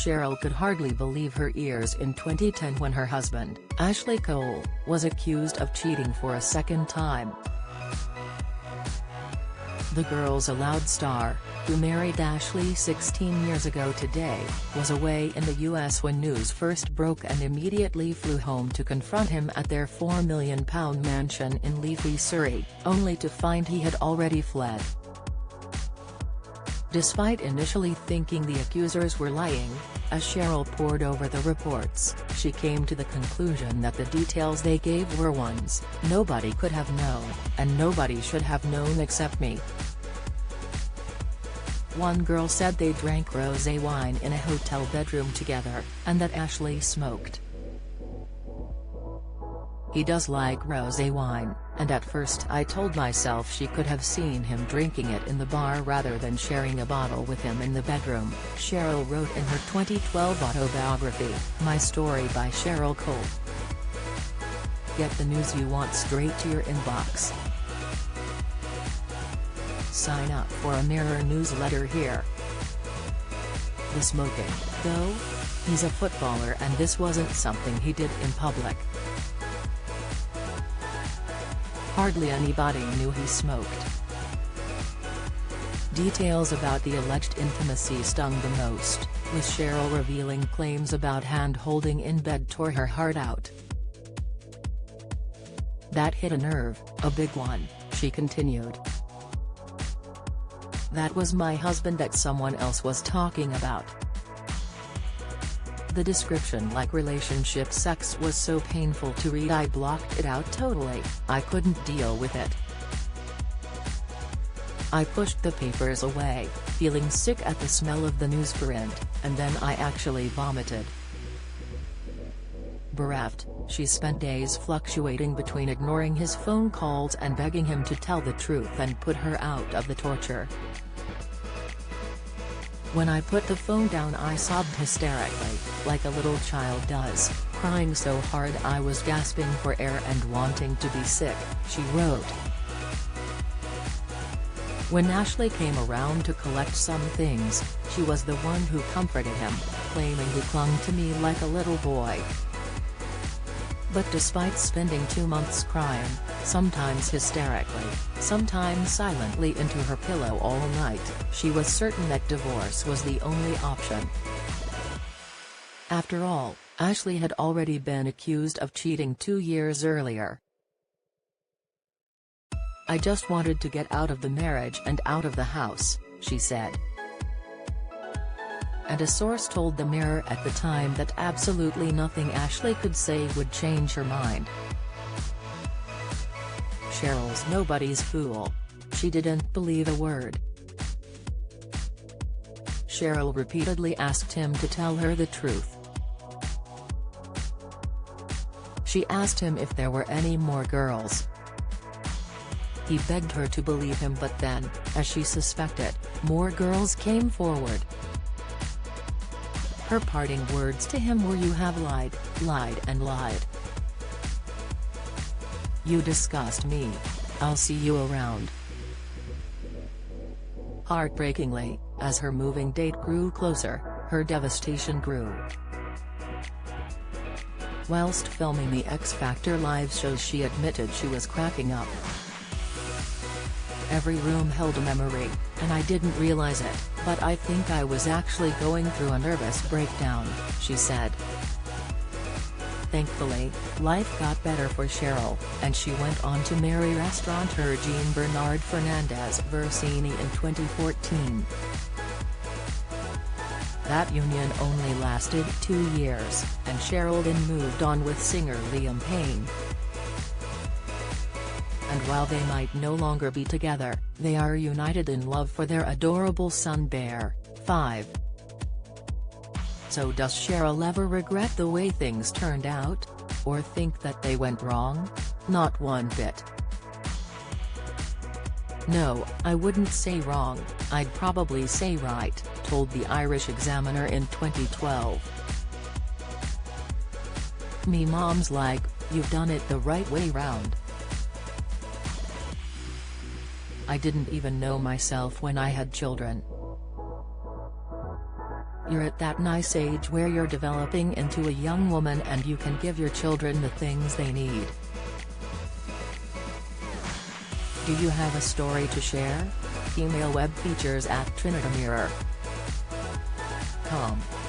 Cheryl could hardly believe her ears in 2010 when her husband, Ashley Cole, was accused of cheating for a second time. The Girls Aloud star, who married Ashley 16 years ago today, was away in the US when news first broke and immediately flew home to confront him at their £4 million mansion in leafy Surrey, only to find he had already fled. Despite initially thinking the accusers were lying, as Cheryl pored over the reports, she came to the conclusion that the details they gave were ones nobody could have known, and nobody should have known except me. One girl said they drank rosé wine in a hotel bedroom together, and that Ashley smoked. He does like rosé wine, and at first I told myself she could have seen him drinking it in the bar rather than sharing a bottle with him in the bedroom, Cheryl wrote in her 2012 autobiography, My Story by Cheryl Cole. Get the news you want straight to your inbox. Sign up for a Mirror newsletter here. The smoking, though? He's a footballer and this wasn't something he did in public. Hardly anybody knew he smoked. Details about the alleged intimacy stung the most, with Cheryl revealing claims about hand-holding in bed tore her heart out. That hit a nerve, a big one, she continued. That was my husband that someone else was talking about. The description like relationship sex was so painful to read I blocked it out totally, I couldn't deal with it. I pushed the papers away, feeling sick at the smell of the newsprint, and then I actually vomited. Bereft, she spent days fluctuating between ignoring his phone calls and begging him to tell the truth and put her out of the torture. When I put the phone down I sobbed hysterically, like a little child does, crying so hard I was gasping for air and wanting to be sick, she wrote. When Ashley came around to collect some things, she was the one who comforted him, claiming he clung to me like a little boy. But despite spending 2 months crying, sometimes hysterically, sometimes silently into her pillow all night, she was certain that divorce was the only option. After all, Ashley had already been accused of cheating 2 years earlier. I just wanted to get out of the marriage and out of the house, she said. And a source told the Mirror at the time that absolutely nothing Ashley could say would change her mind. Cheryl's nobody's fool. She didn't believe a word. Cheryl repeatedly asked him to tell her the truth. She asked him if there were any more girls. He begged her to believe him, but then, as she suspected, more girls came forward. Her parting words to him were, "You have lied, lied and lied. You disgust me. I'll see you around." Heartbreakingly, as her moving date grew closer, her devastation grew. Whilst filming the X Factor live show she admitted she was cracking up. Every room held a memory, and I didn't realize it, but I think I was actually going through a nervous breakdown, she said. Thankfully, life got better for Cheryl, and she went on to marry restaurateur Jean Bernard Fernandez Versini in 2014. That union only lasted 2 years, and Cheryl then moved on with singer Liam Payne. And while they might no longer be together, they are united in love for their adorable son Bear, 5. So does Cheryl ever regret the way things turned out? Or think that they went wrong? Not one bit. "No, I wouldn't say wrong, I'd probably say right," told the Irish Examiner in 2012. "Me mom's like, you've done it the right way round. I didn't even know myself when I had children. You're at that nice age where you're developing into a young woman and you can give your children the things they need. Do you have a story to share? Email webfeatures@trinitymirror.com.